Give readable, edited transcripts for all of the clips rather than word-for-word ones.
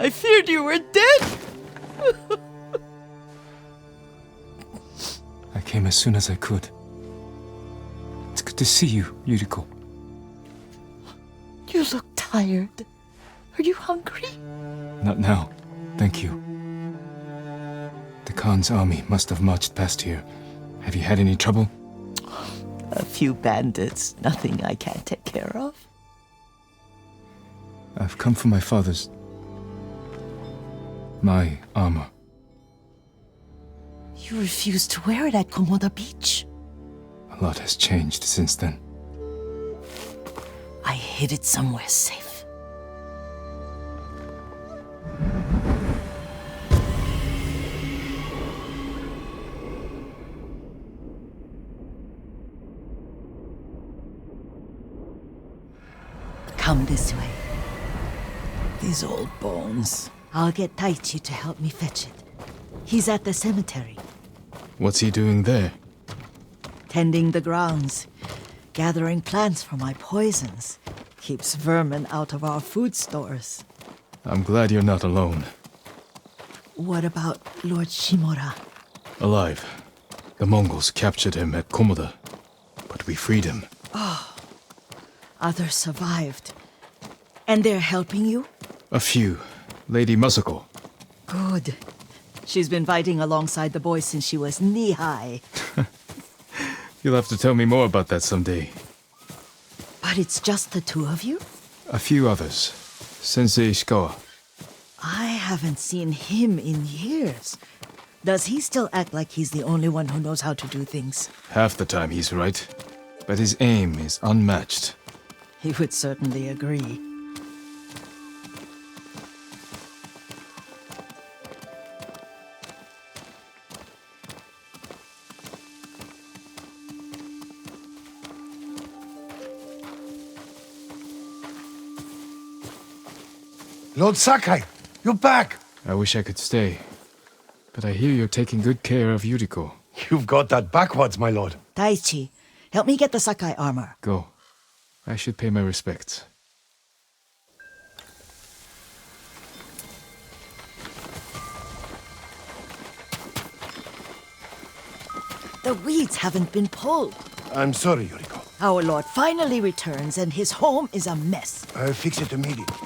I feared you were dead. I came as soon as I could. It's good to see you, Yuriko. You look tired. Are you hungry? Not now, thank you. The Khan's army must have marched past here. Have you had any trouble? A few bandits. Nothing I can't take care of. I've come for my father's... my armor. You refused to wear it at Komoda Beach. A lot has changed since then. I hid it somewhere safe. Come this way. These old bones. I'll get Taichi to help me fetch it. He's at the cemetery. What's he doing there? Tending the grounds. Gathering plants for my poisons. Keeps vermin out of our food stores. I'm glad you're not alone. What about Lord Shimura? Alive. The Mongols captured him at Komoda, but we freed him. Others survived. And they're helping you? A few. Lady Masako. Good. She's been fighting alongside the boys since she was knee-high. You'll have to tell me more about that someday. But it's just the two of you? A few others. Sensei Ishikawa. I haven't seen him in years. Does he still act like he's the only one who knows how to do things? Half the time he's right, but his aim is unmatched. He would certainly agree. Lord Sakai, you're back! I wish I could stay, but I hear you're taking good care of Yuriko. You've got that backwards, my lord. Taichi, help me get the Sakai armor. Go. I should pay my respects. The weeds haven't been pulled. I'm sorry, Yuriko. Our lord finally returns and his home is a mess. I'll fix it immediately.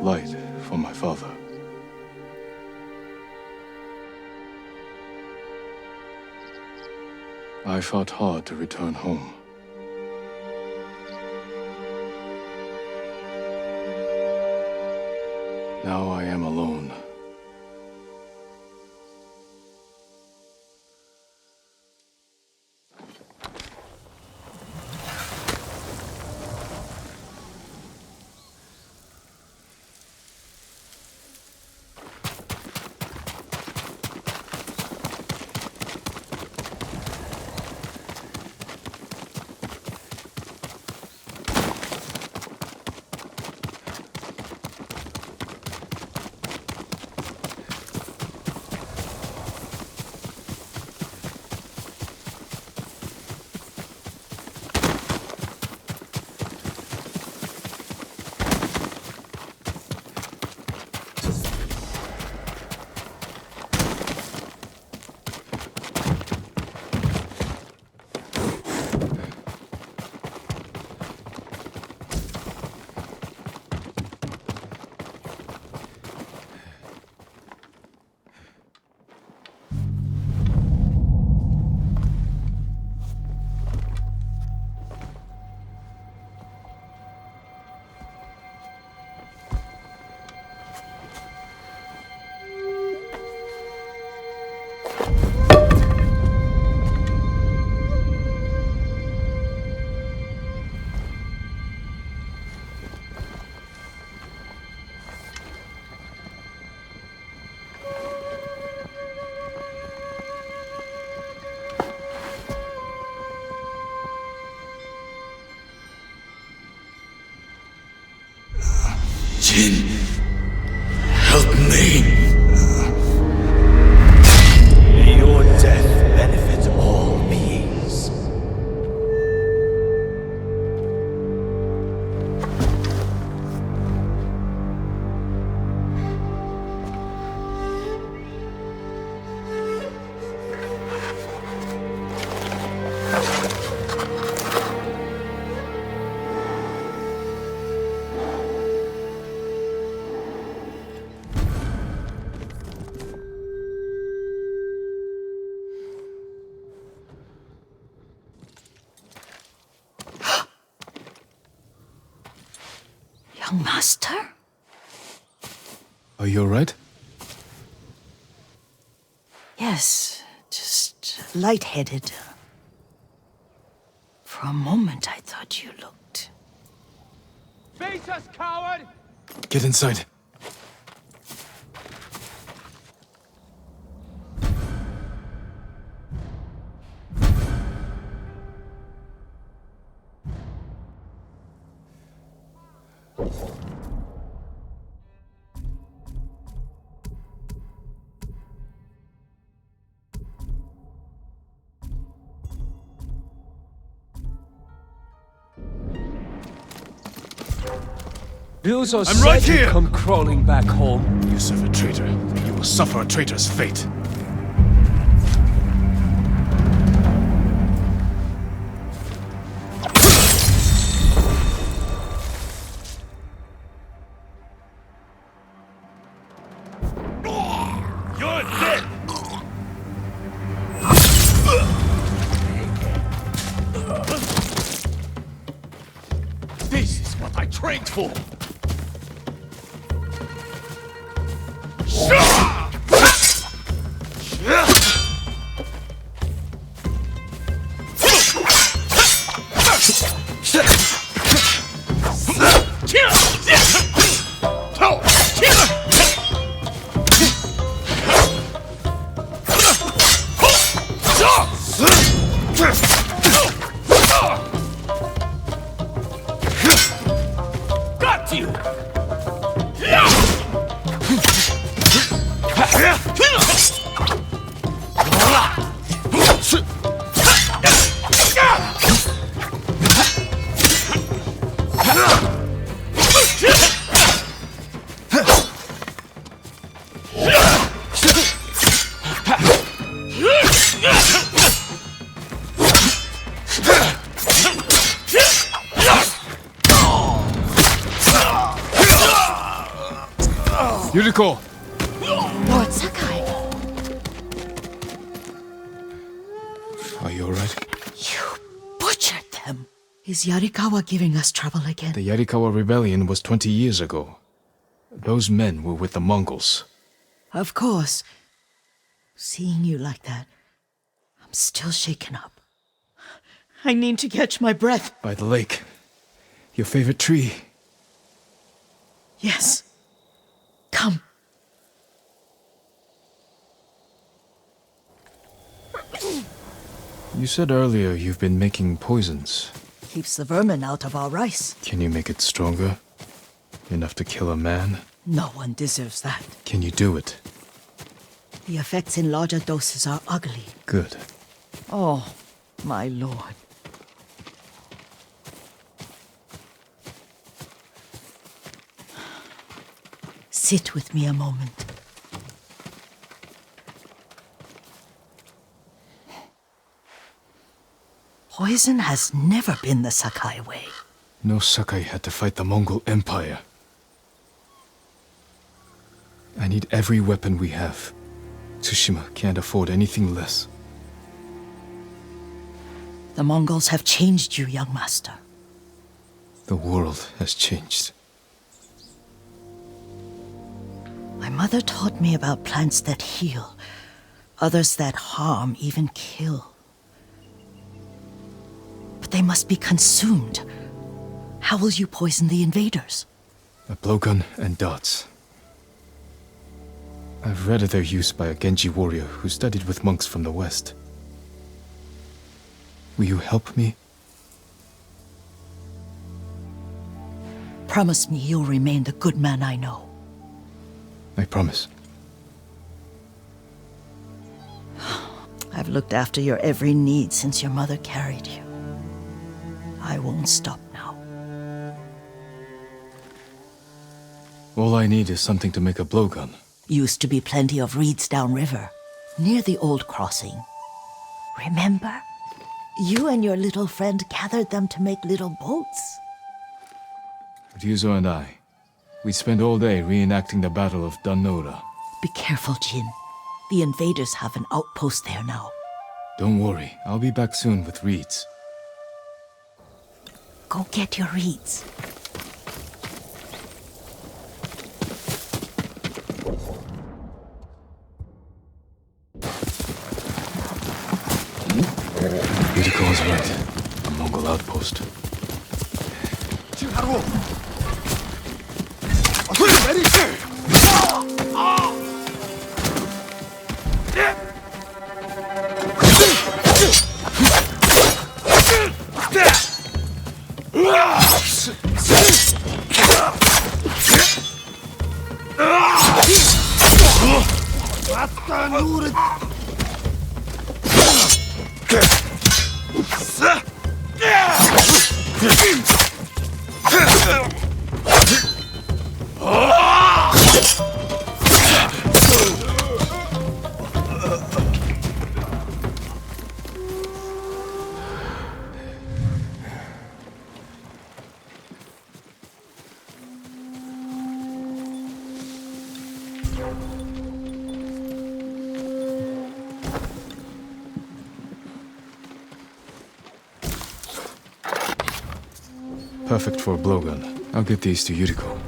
Light for my father. I fought hard to return home. Now I am alone. Jin, help me. May your death benefit all beings. Young master? Are you alright? Yes, just lightheaded. For a moment, I thought you looked... Face us, coward! Get inside. Bills are I'm right said to here. come crawling back home. You serve a traitor. You will suffer a traitor's fate. You're dead! This is what I trained for! Got you! Yuriko! Lord Sakai, Are you alright? you butchered them. Is Yarikawa giving us trouble again? The Yarikawa rebellion was 20 years ago. Those men were with the Mongols. Of course. Seeing you like that, I'm still shaken up. I need to catch my breath. By the lake. Your favorite tree. Yes. Come. You said earlier you've been making poisons. Keeps the vermin out of our rice. Can you make it stronger? Enough to kill a man? No one deserves that. Can you do it? The effects in larger doses are ugly. Good. Oh, my lord. Sit with me a moment. Poison has never been the Sakai way. No Sakai had to fight the Mongol Empire. I need every weapon we have. Tsushima can't afford anything less. The Mongols have changed you, young master. The world has changed. My mother taught me about plants that heal, others that harm, even kill. But they must be consumed. How will you poison the invaders? A blowgun and dots. I've read of their use by a Genji warrior who studied with monks from the west. Will you help me? Promise me you'll remain the good man I know. I promise. I've looked after your every need since your mother carried you. I won't stop now. All I need is something to make a blowgun. Used to be plenty of reeds downriver, near the old crossing. Remember? You and your little friend gathered them to make little boats. Ryuzo and I, we spent all day reenacting the Battle of Danora. Be careful, Jin. The invaders have an outpost there now. Don't worry, I'll be back soon with reeds. Go get your reeds. Yuriko was right. A Mongol outpost. Perfect for a blowgun. I'll get these to Yuriko.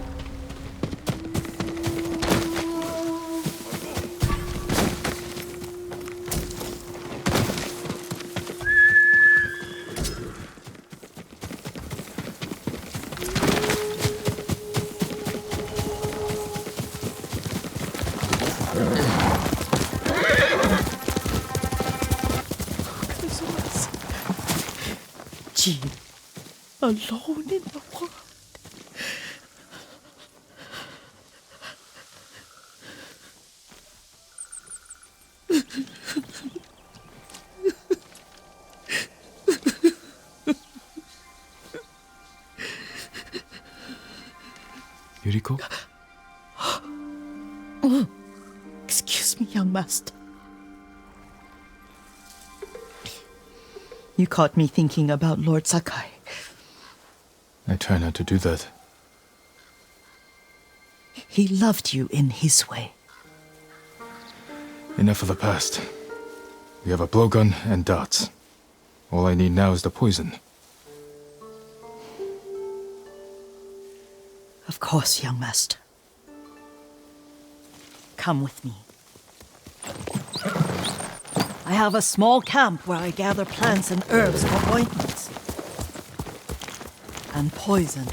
Jin, alone in the world. Yuriko? Excuse me, young master. You caught me thinking about Lord Sakai. I try not to do that. He loved you in his way. Enough of the past. We have a blowgun and darts. All I need now is the poison. Of course, young master. Come with me. I have a small camp where I gather plants and herbs for ointments. And poison.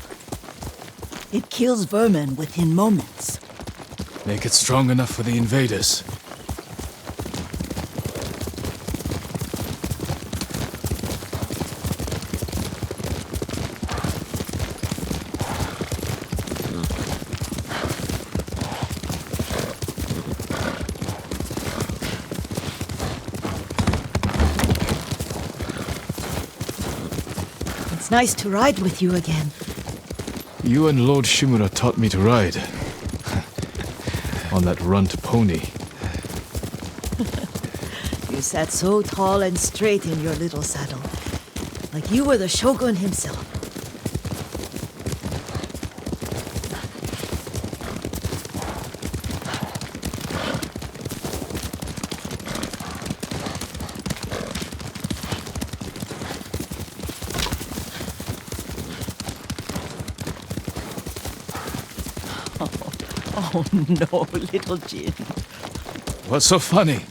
It kills vermin within moments. Make it strong enough for the invaders. It's nice to ride with you again. You and Lord Shimura taught me to ride. On that runt pony. You sat so tall and straight in your little saddle, like you were the shogun himself. Oh no, little Jin. What's so funny?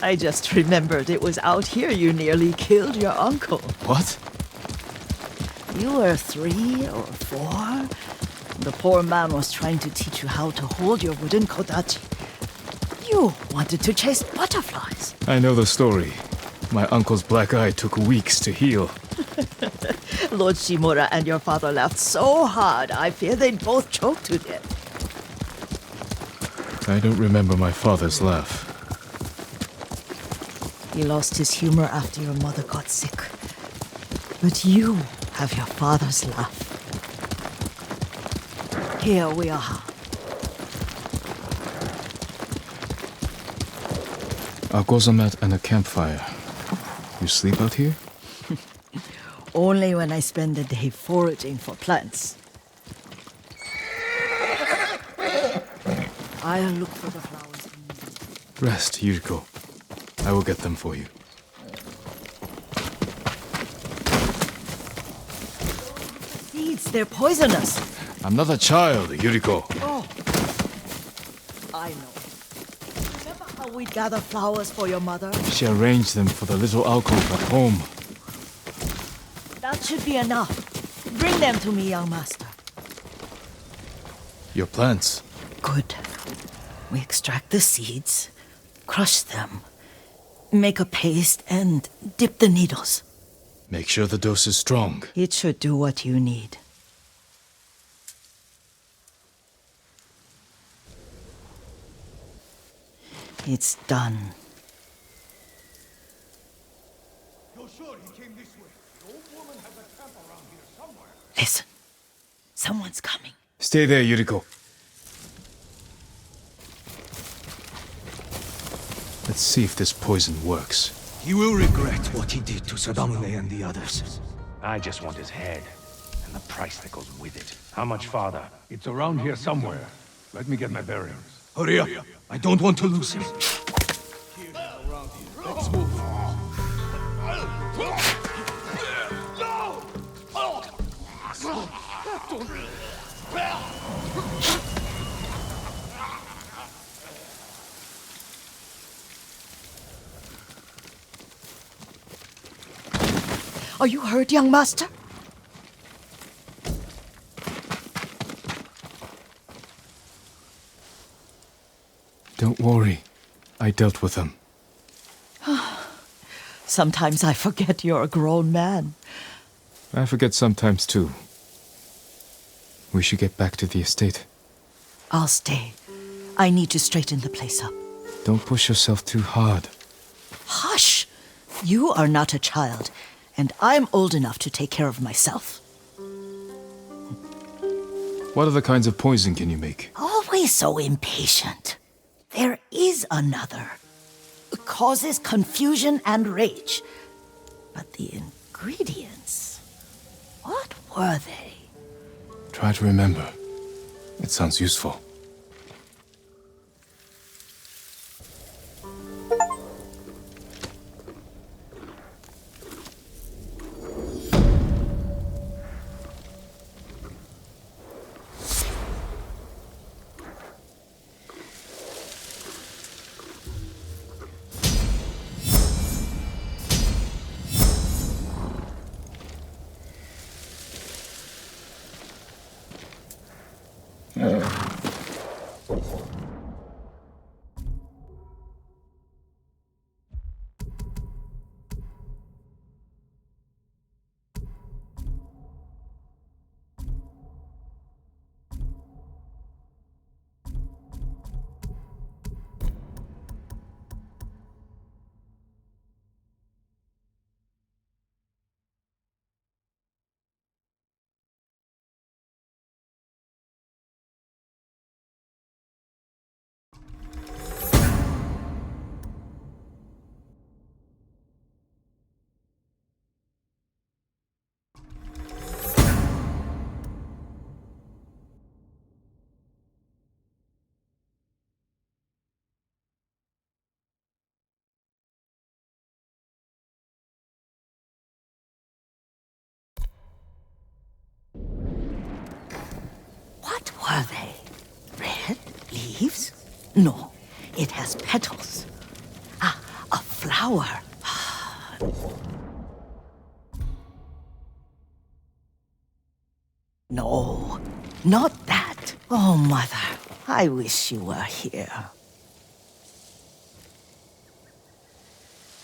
I just remembered it was out here you nearly killed your uncle. What? You were 3 or 4. The poor man was trying to teach you how to hold your wooden kodachi. You wanted to chase butterflies. I know the story. My uncle's black eye took weeks to heal. Lord Shimura and your father laughed so hard, I fear they'd both choke to death. I don't remember my father's laugh. He lost his humor after your mother got sick. But you have your father's laugh. Here we are. A gozamat and a campfire. You sleep out here? Only when I spend the day foraging for plants. I'll look for the flowers. Rest, Yuriko. I will get them for you. Seeds, they're poisonous. I'm not a child, Yuriko. Oh, I know. Remember how we'd gather flowers for your mother? She arranged them for the little alcove at home. That should be enough. Bring them to me, young master. Your plants. Good. We extract the seeds, crush them, make a paste, and dip the needles. Make sure the dose is strong. It should do what you need. It's done. You're sure he came this way? The old woman has a camp around here somewhere. Listen. Someone's coming. Stay there, Yuriko. Let's see if this poison works. He will regret what he did to Sadamune and the others. I just want his head, and the price that goes with it. How much farther? It's around here somewhere. Let me get my bearings. Hurry up. I don't want to lose him. Let's move. Are you hurt, young master? Don't worry. I dealt with them. Sometimes I forget you're a grown man. I forget sometimes too. We should get back to the estate. I'll stay. I need to straighten the place up. Don't push yourself too hard. Hush! You are not a child, and I'm old enough to take care of myself. What other kinds of poison can you make? Always so impatient. There is another. It causes confusion and rage. But the ingredients... what were they? Try to remember. It sounds useful. What were they? Red leaves? No, it has petals. Ah, a flower. No, not that. Oh, Mother, I wish you were here.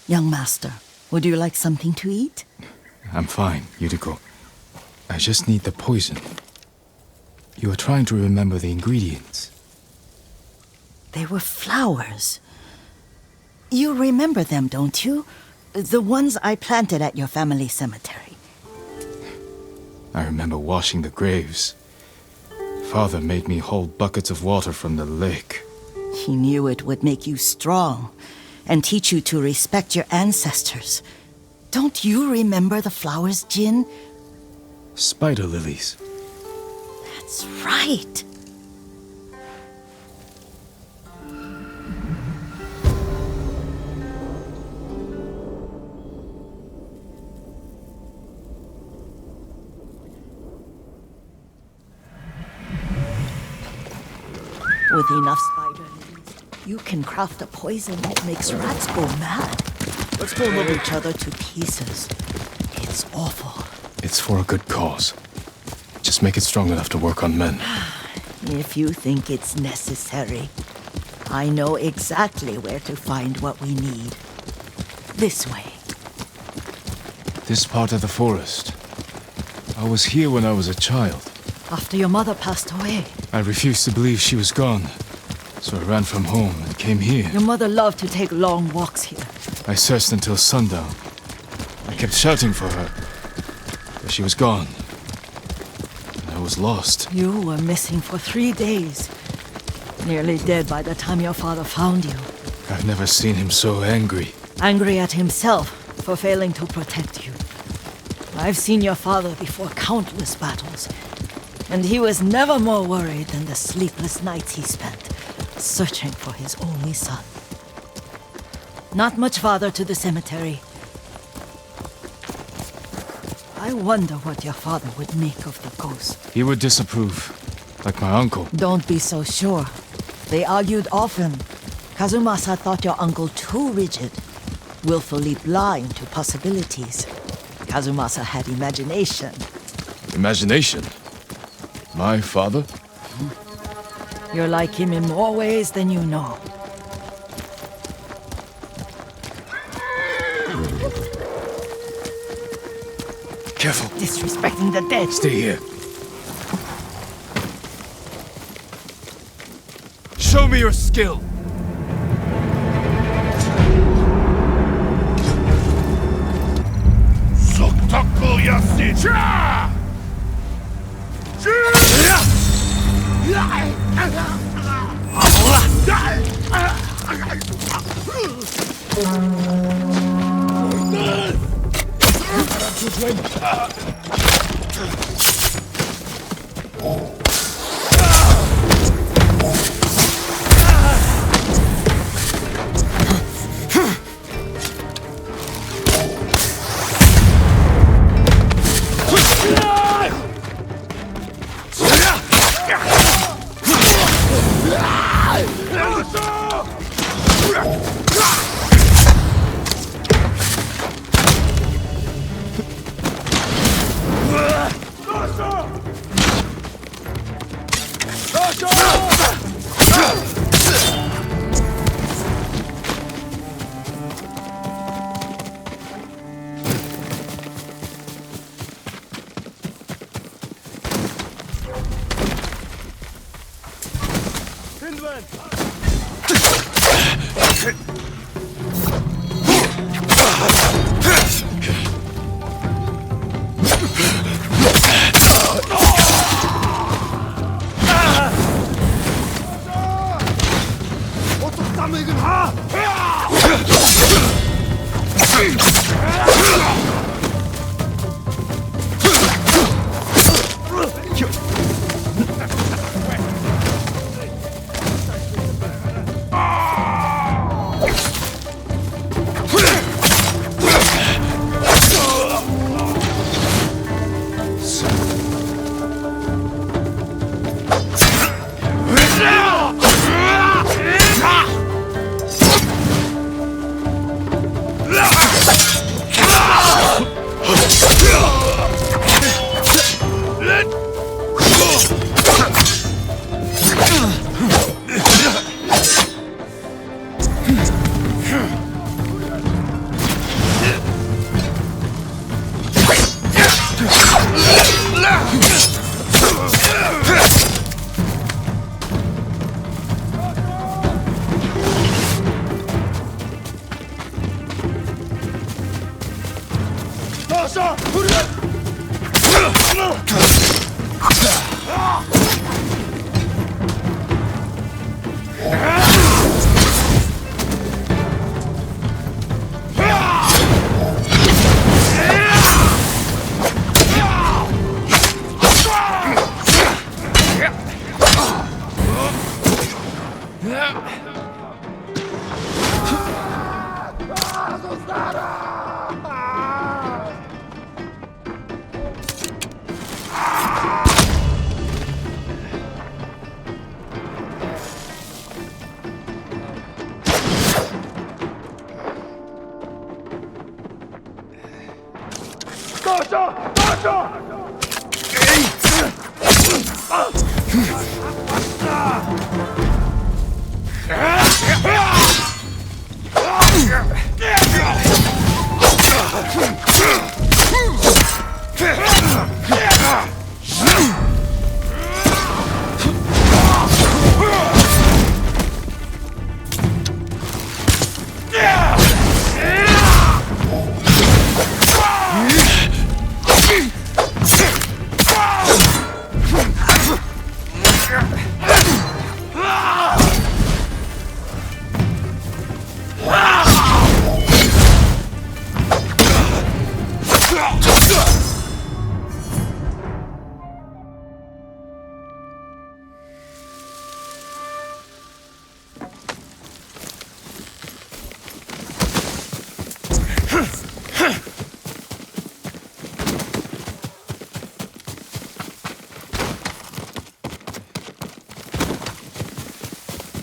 Young master, would you like something to eat? I'm fine, Yuriko. I just need the poison. You are trying to remember the ingredients. They were flowers. You remember them, don't you? The ones I planted at your family cemetery. I remember washing the graves. Father made me hold buckets of water from the lake. He knew it would make you strong and teach you to respect your ancestors. Don't you remember the flowers, Jin? Spider lilies. That's right. With enough spider lilies, you can craft a poison that makes rats go mad. Let's go rip each other to pieces. It's awful. It's for a good cause. Just make it strong enough to work on men. If you think it's necessary, I know exactly where to find what we need. This way. This part of the forest. I was here when I was a child. After your mother passed away. I refused to believe she was gone. So I ran from home and came here. Your mother loved to take long walks here. I searched until sundown. I kept shouting for her. But she was gone. And I was lost. You were missing for 3 days. Nearly dead by the time your father found you. I've never seen him so angry. Angry at himself for failing to protect you. I've seen your father before countless battles. And he was never more worried than the sleepless nights he spent searching for his only son. Not much farther to the cemetery. I wonder what your father would make of the ghost. He would disapprove, like my uncle. Don't be so sure. They argued often. Kazumasa thought your uncle too rigid, willfully blind to possibilities. Kazumasa had imagination. Imagination? My father? You're like him in more ways than you know. Careful. Disrespecting the dead. Stay here. Show me your skill! Soktaku Yasi! Cha!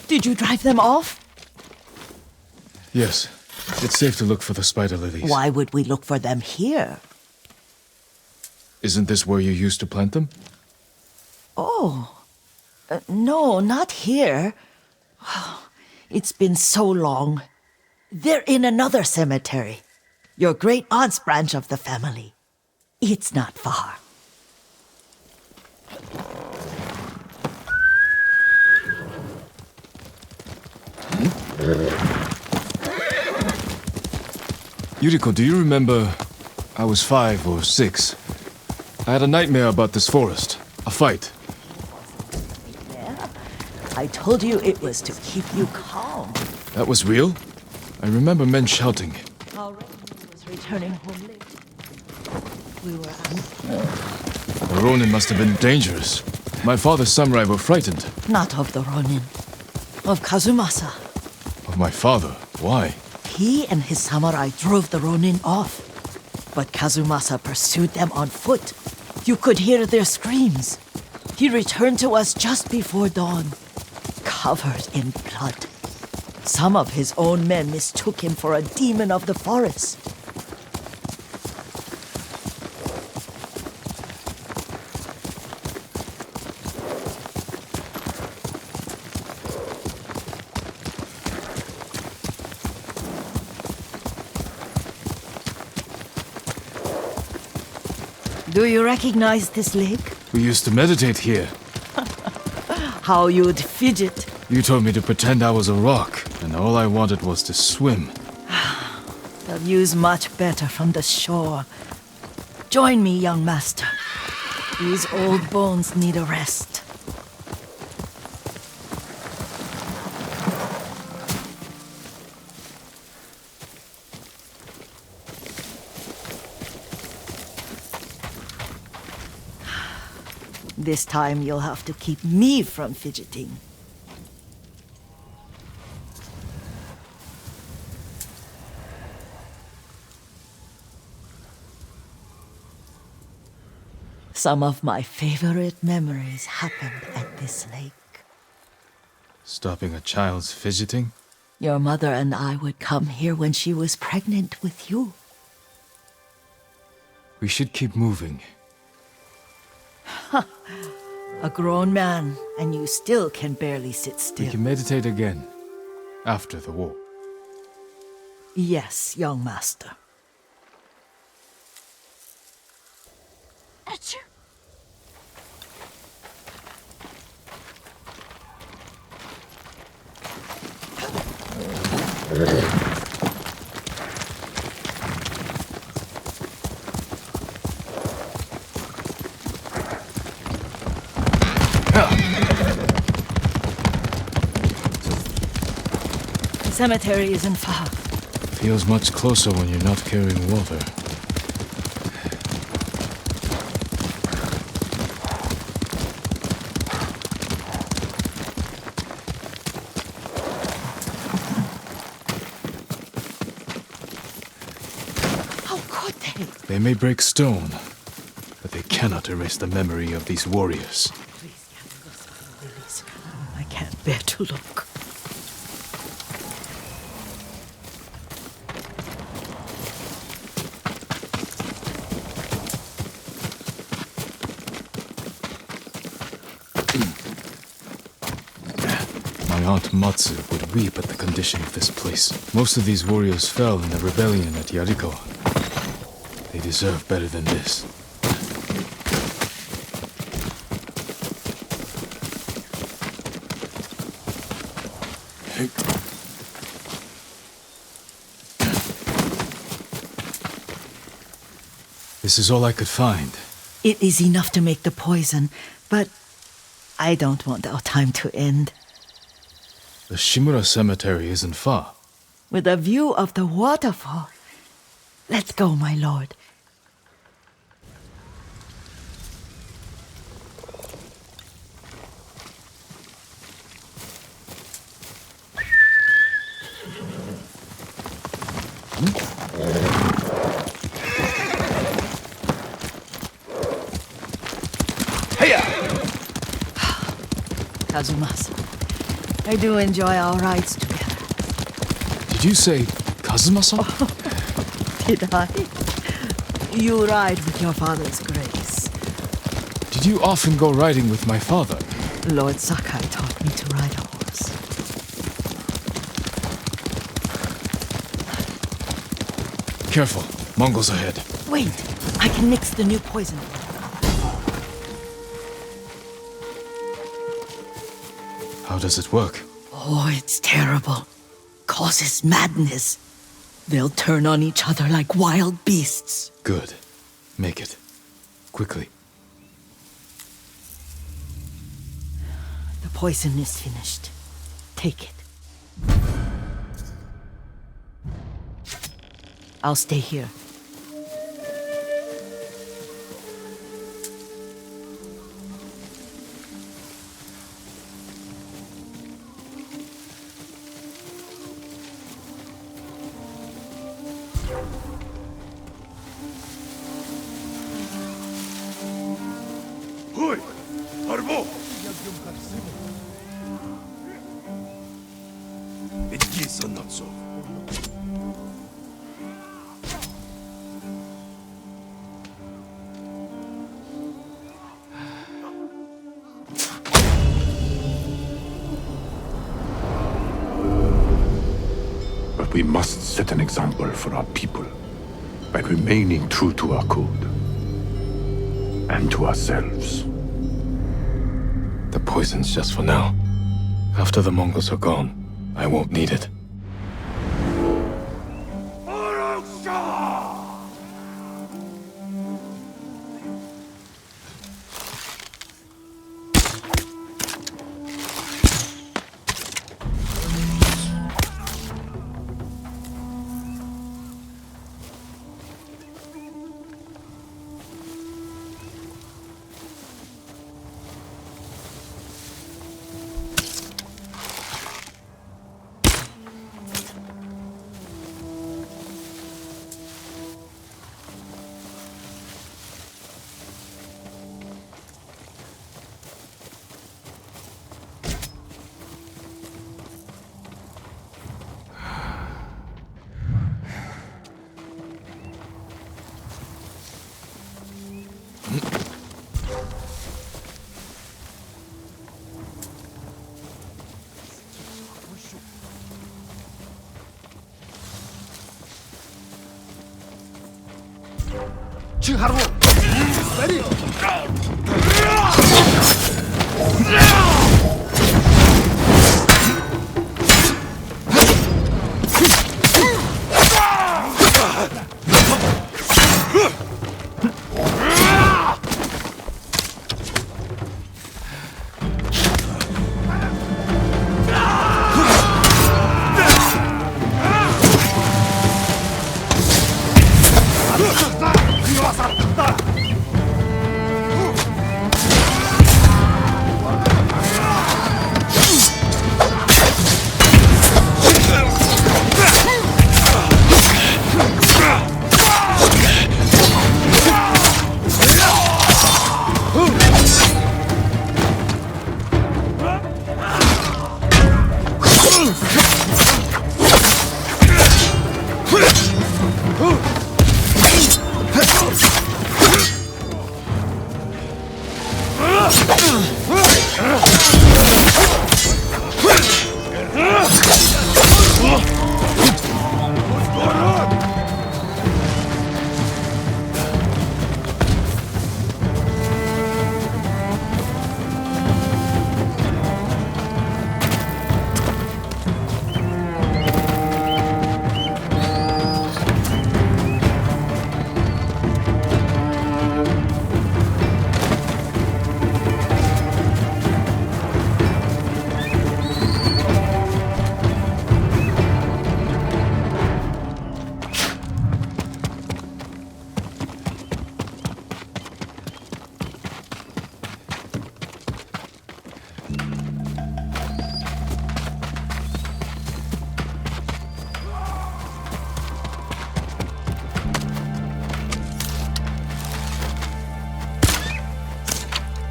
Did you drive them off? Yes. It's safe to look for the spider lilies. Why would we look for them here? Isn't this where you used to plant them? Oh, no, not here. It's been so long. They're in another cemetery. Your great aunt's branch of the family. It's not far. Yuriko, do you remember? I was 5 or 6. I had a nightmare about this forest. A fight. Yeah, I told you it was to keep you calm. That was real? I remember men shouting. Already was returning home late. We were out. The Ronin must have been dangerous. My father's samurai were frightened. Not of the Ronin. Of Kazumasa. Of my father? Why? He and his samurai drove the Ronin off. But Kazumasa pursued them on foot. You could hear their screams. He returned to us just before dawn, covered in blood. Some of his own men mistook him for a demon of the forest. Do you recognize this lake? We used to meditate here. How you'd fidget. You told me to pretend I was a rock, and all I wanted was to swim. The view's much better from the shore. Join me, young master. These old bones need a rest. This time you'll have to keep me from fidgeting. Some of my favorite memories happened at this lake. Stopping a child's fidgeting? Your mother and I would come here when she was pregnant with you. We should keep moving. A grown man, and you still can barely sit We still. can meditate again. After the war. Yes, young master. Achoo! The cemetery isn't far. Feels much closer when you're not carrying water. How could they? They may break stone, but they cannot erase the memory of these warriors. Please gather us up, lilies. I can't bear to look. aunt Matsu would weep at the condition of this place. Most of these warriors fell in the rebellion at Yarikawa. They deserve better than this. This is all I could find. It is enough to make the poison, but I don't want our time to end. The Shimura Cemetery isn't far. With a view of the waterfall. Let's go, my lord. Kazumasa, I do enjoy our rides together. Did you say Kazuma-san? Did I? You ride with your father's grace. Did you often go riding with my father? Lord Sakai taught me to ride a horse. Careful, Mongols ahead. Wait, I can mix the new poison. How does it work? Oh, it's terrible. Causes madness. They'll turn on each other like wild beasts. Good. Make it. Quickly. The poison is finished. Take it. I'll stay here. Hui! Arbo! It is not so. But we must set an example for our people by remaining true to our code and to ourselves. The poison's just for now. After the Mongols are gone, I won't need it.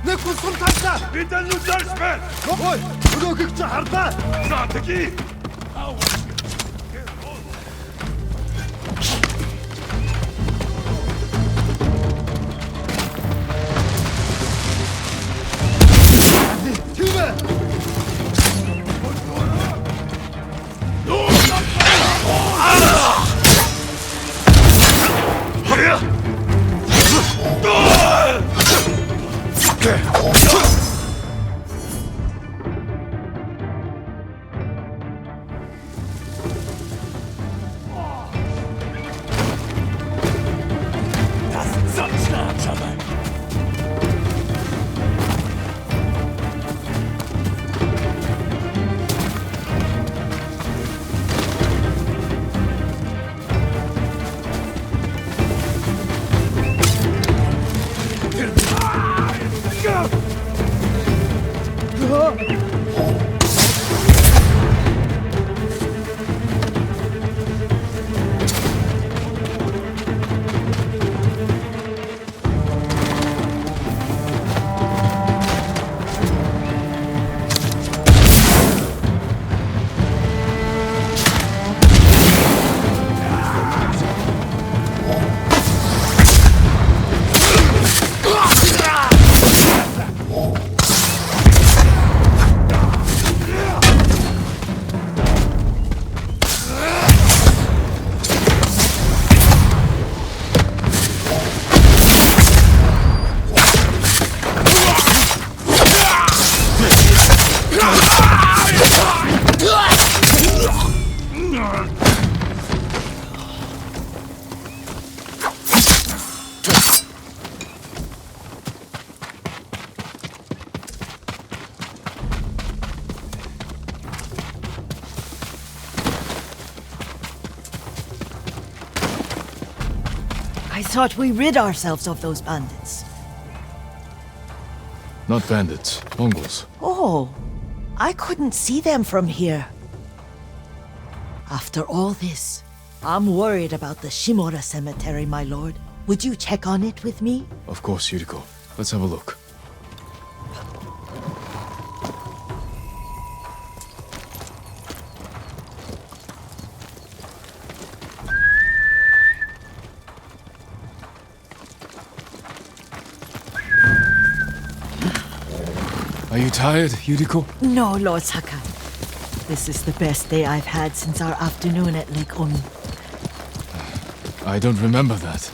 Нэг хүн сум тавьлаа. Бид нүдэрс бай. Ой, өнөөгч чи харлаа. За тэги. Тивэ. I thought we rid ourselves of those bandits. Not bandits, Mongols. Oh, I couldn't see them from here. After all this, I'm worried about the Shimura cemetery, my lord. Would you check on it with me? Of course, Yuriko. Let's have a look. Are you tired, Yuriko? No, Lord Sakai. This is the best day I've had since our afternoon at Lake Omi. I don't remember that.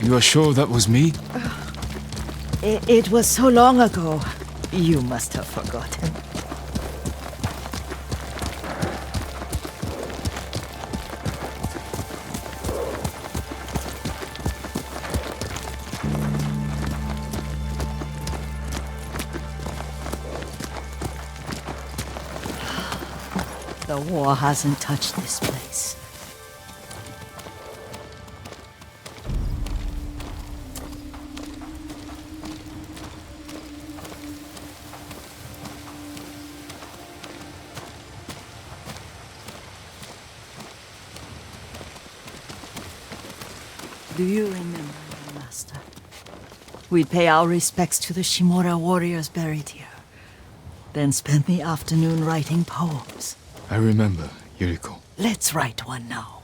You are sure that was me? It was so long ago. You must have forgotten. The war hasn't touched this place. Do you remember, Master? We'd pay our respects to the Shimura warriors buried here, then spend the afternoon writing poems. I remember, Yuriko. Let's write one now.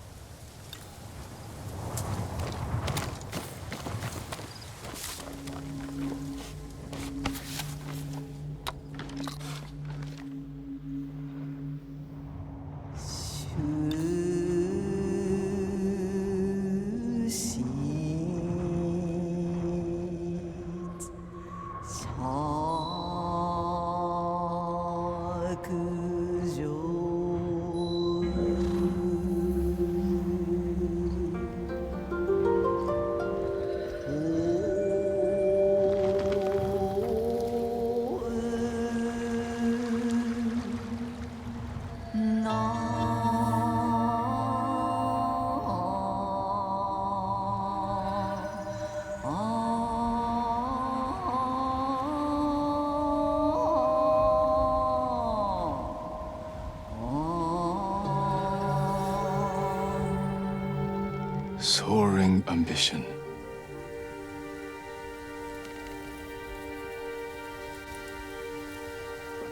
Soaring ambition.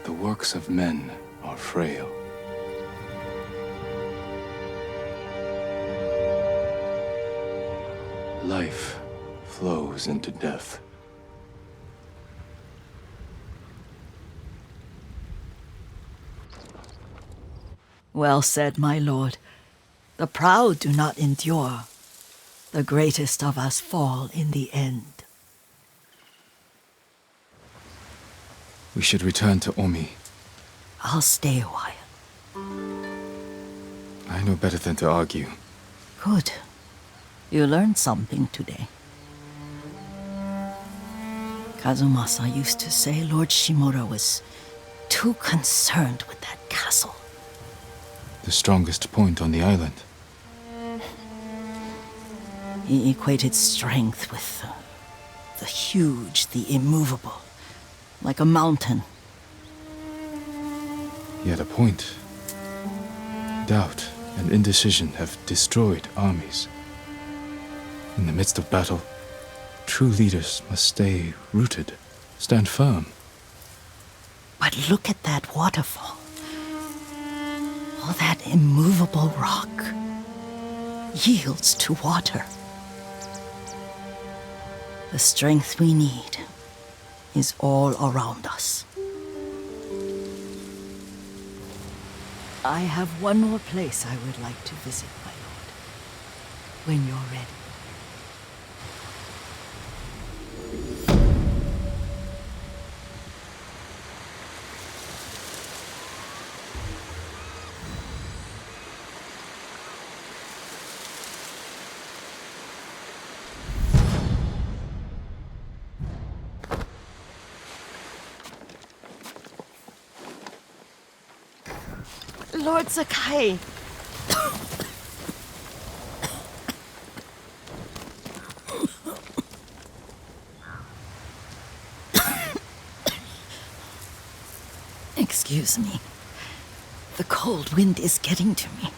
The works of men are frail. Life flows into death. Well said, my lord. The proud do not endure. The greatest of us fall in the end. We should return to Omi. I'll stay a while. I know better than to argue. Good. You learned something today. Kazumasa used to say Lord Shimura was too concerned with that castle. The strongest point on the island. He equated strength with the huge, the immovable, like a mountain. He had a point. Doubt and indecision have destroyed armies. In the midst of battle, true leaders must stay rooted, stand firm. But look at that waterfall. All that immovable rock yields to water. The strength we need is all around us. I have one more place I would like to visit, my lord. When you're ready. Lord Sakai! Excuse me. The cold wind is getting to me.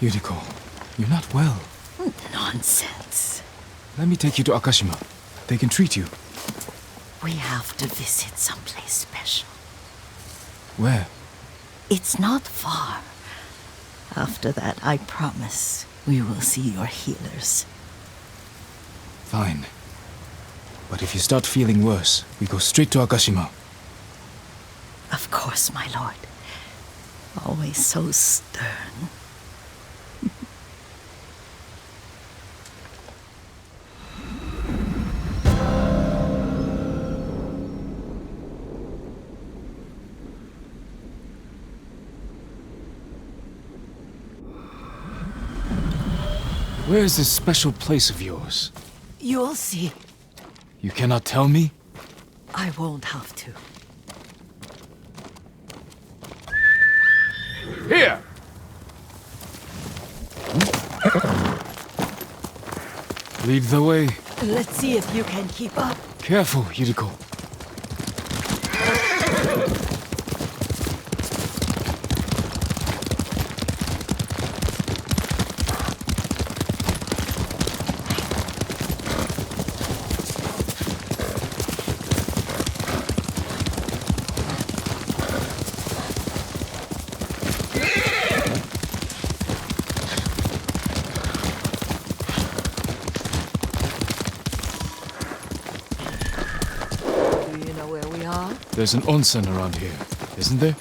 Yuriko, you're not well. Nonsense. Let me take you to Akashima. They can treat you. We have to visit someplace special. Where? It's not far. After that, I promise we will see your healers. Fine. But if you start feeling worse, we go straight to Akashima. Of course, my lord. Always so stern. Where is this special place of yours? You'll see. You cannot tell me? I won't have to. Here! Lead the way. Let's see if you can keep up. Careful, Yuriko. Do you know where we are? There's an onsen around here, isn't there?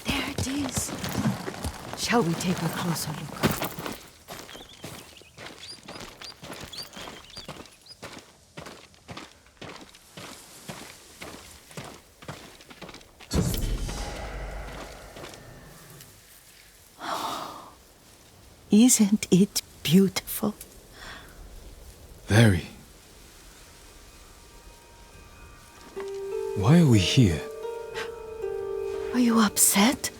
There it is. Shall we take a closer look? Isn't it beautiful? Very. Why are we here? Are you upset?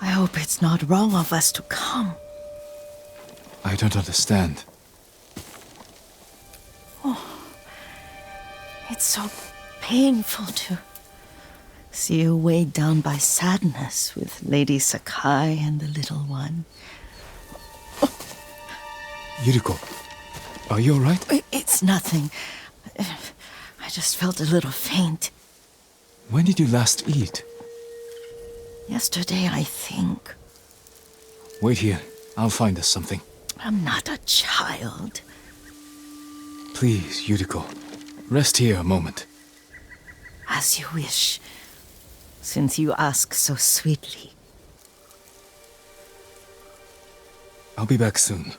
I hope it's not wrong of us to come. I don't understand. It's so painful to see you weighed down by sadness with Lady Sakai and the little one. Yuriko, are you alright? It's nothing. I just felt a little faint. When did you last eat? Yesterday, I think. Wait here. I'll find us something. I'm not a child. Please, Yuriko. Rest here a moment. As you wish, since you ask so sweetly. I'll be back soon.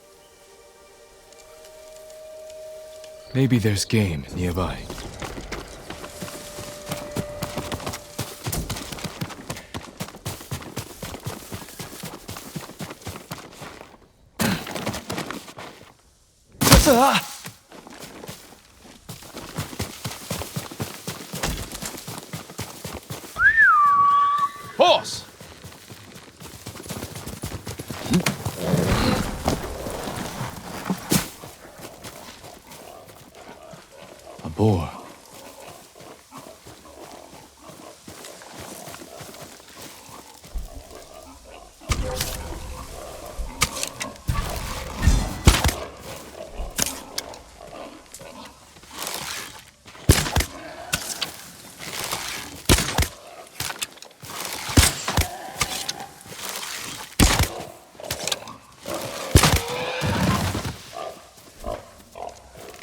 Maybe there's game nearby. Horse! A boar.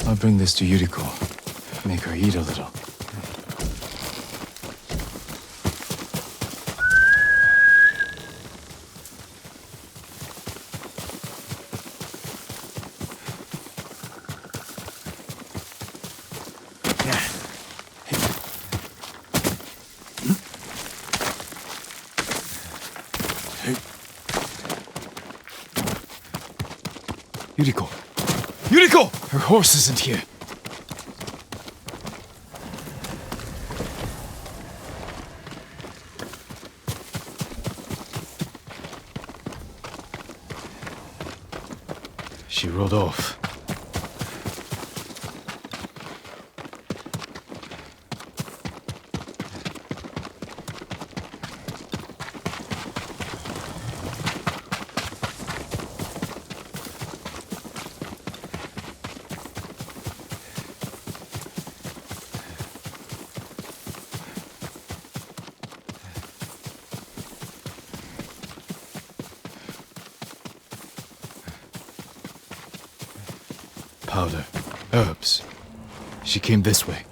I'll bring this to Yuriko. Make her eat a little. Yuriko! Yuriko! Her horse isn't here. She rode off. Powder. Herbs. She came this way.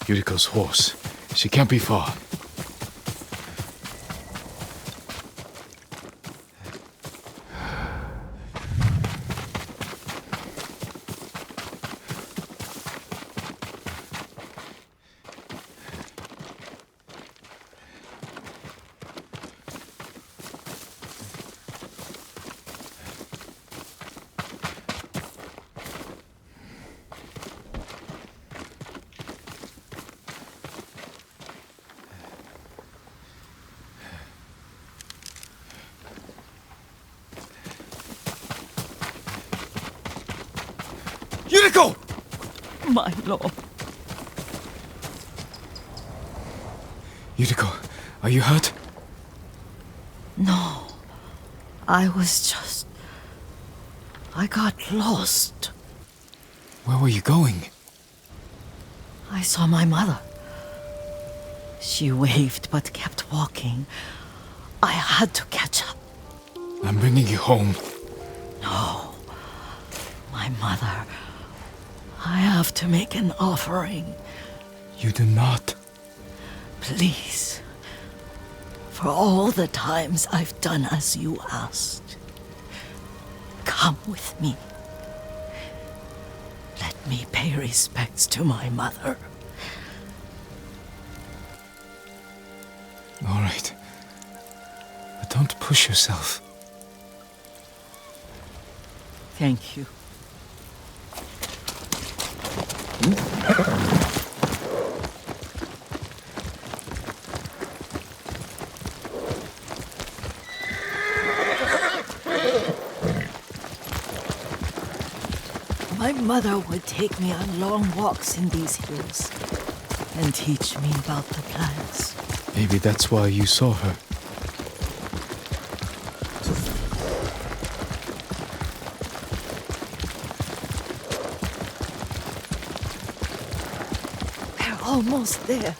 Yuriko's horse. She can't be far. Yuriko! My lord. Yuriko, are you hurt? No. I got lost. Where were you going? I saw my mother. She waved but kept walking. I had to catch up. I'm bringing you home. No. My mother. I have to make an offering. You do not. Please. For all the times I've done as you asked. Come with me. Let me pay respects to my mother. All right. But don't push yourself. Thank you. My mother would take me on long walks in these hills and teach me about the plants. Maybe that's why you saw her. They're almost there.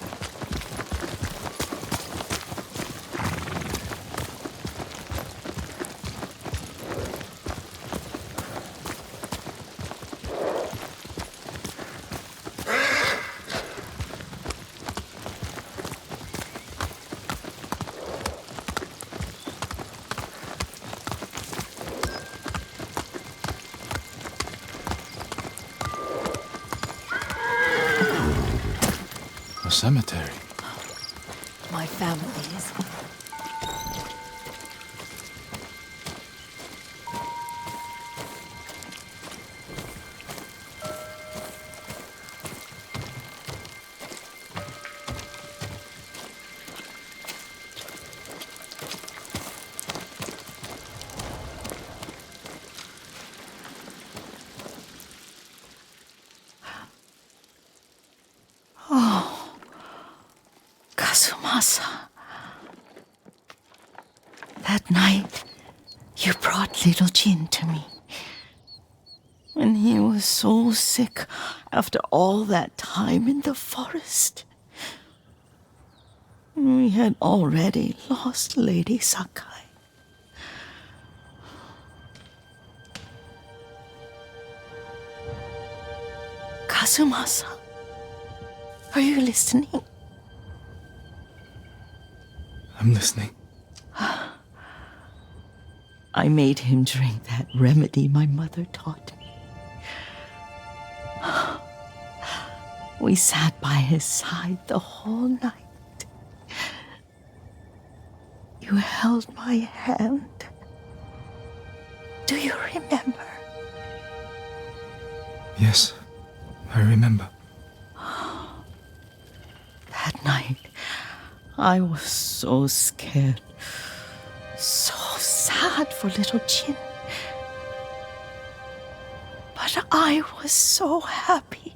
Cemetery. My family's. That night, you brought little Jin to me. When he was so sick after all that time in the forest. We had already lost Lady Sakai. Kazumasa, are you listening? I'm listening. I made him drink that remedy my mother taught me. We sat by his side the whole night. You held my hand. Do you remember? Yes, I remember. That night, I was so scared. So sad for little Jin. But I was so happy.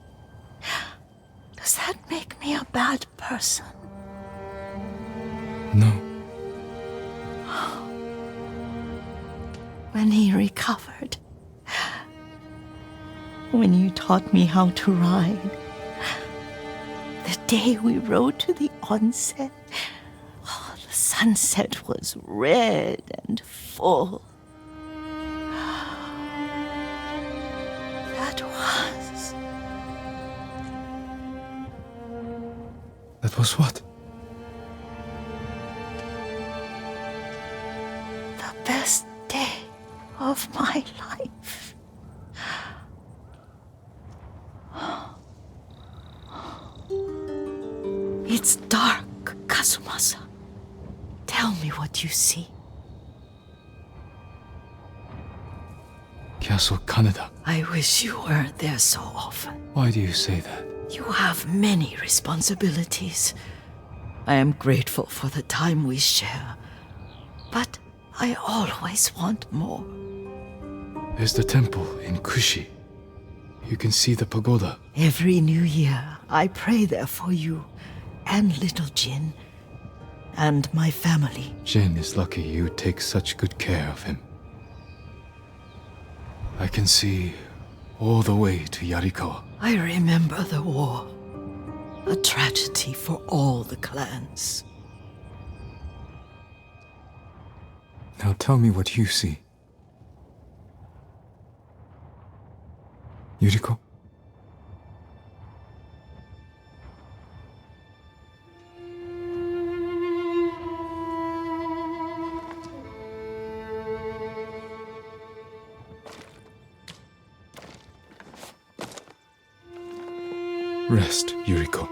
Does that make me a bad person? No. When he recovered, when you taught me how to ride, the day we rode to the onsen, the sunset was red and full. That was what? The best day of my life. It's dark, Kazumasa. Tell me what you see. Castle Kaneda. I wish you weren't there so often. Why do you say that? You have many responsibilities. I am grateful for the time we share, but I always want more. There's the temple in Kushi. You can see the pagoda. Every new year, I pray there for you and little Jin and my family. Jin is lucky you take such good care of him. I can see all the way to Yarikawa. I remember the war. A tragedy for all the clans. Now tell me what you see. Yuriko? Rest, Yuriko.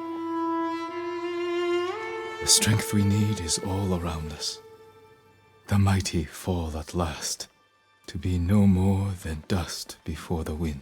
The strength we need is all around us. The mighty fall at last, to be no more than dust before the wind.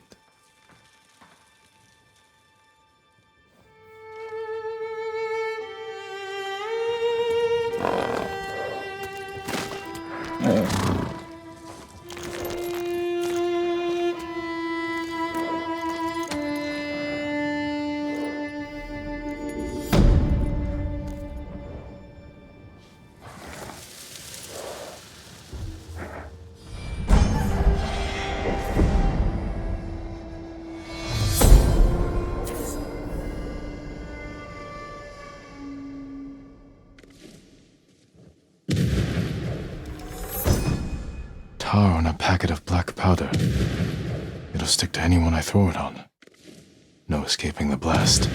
powder. It'll stick to anyone I throw it on. No escaping the blast.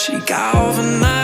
She got overnight.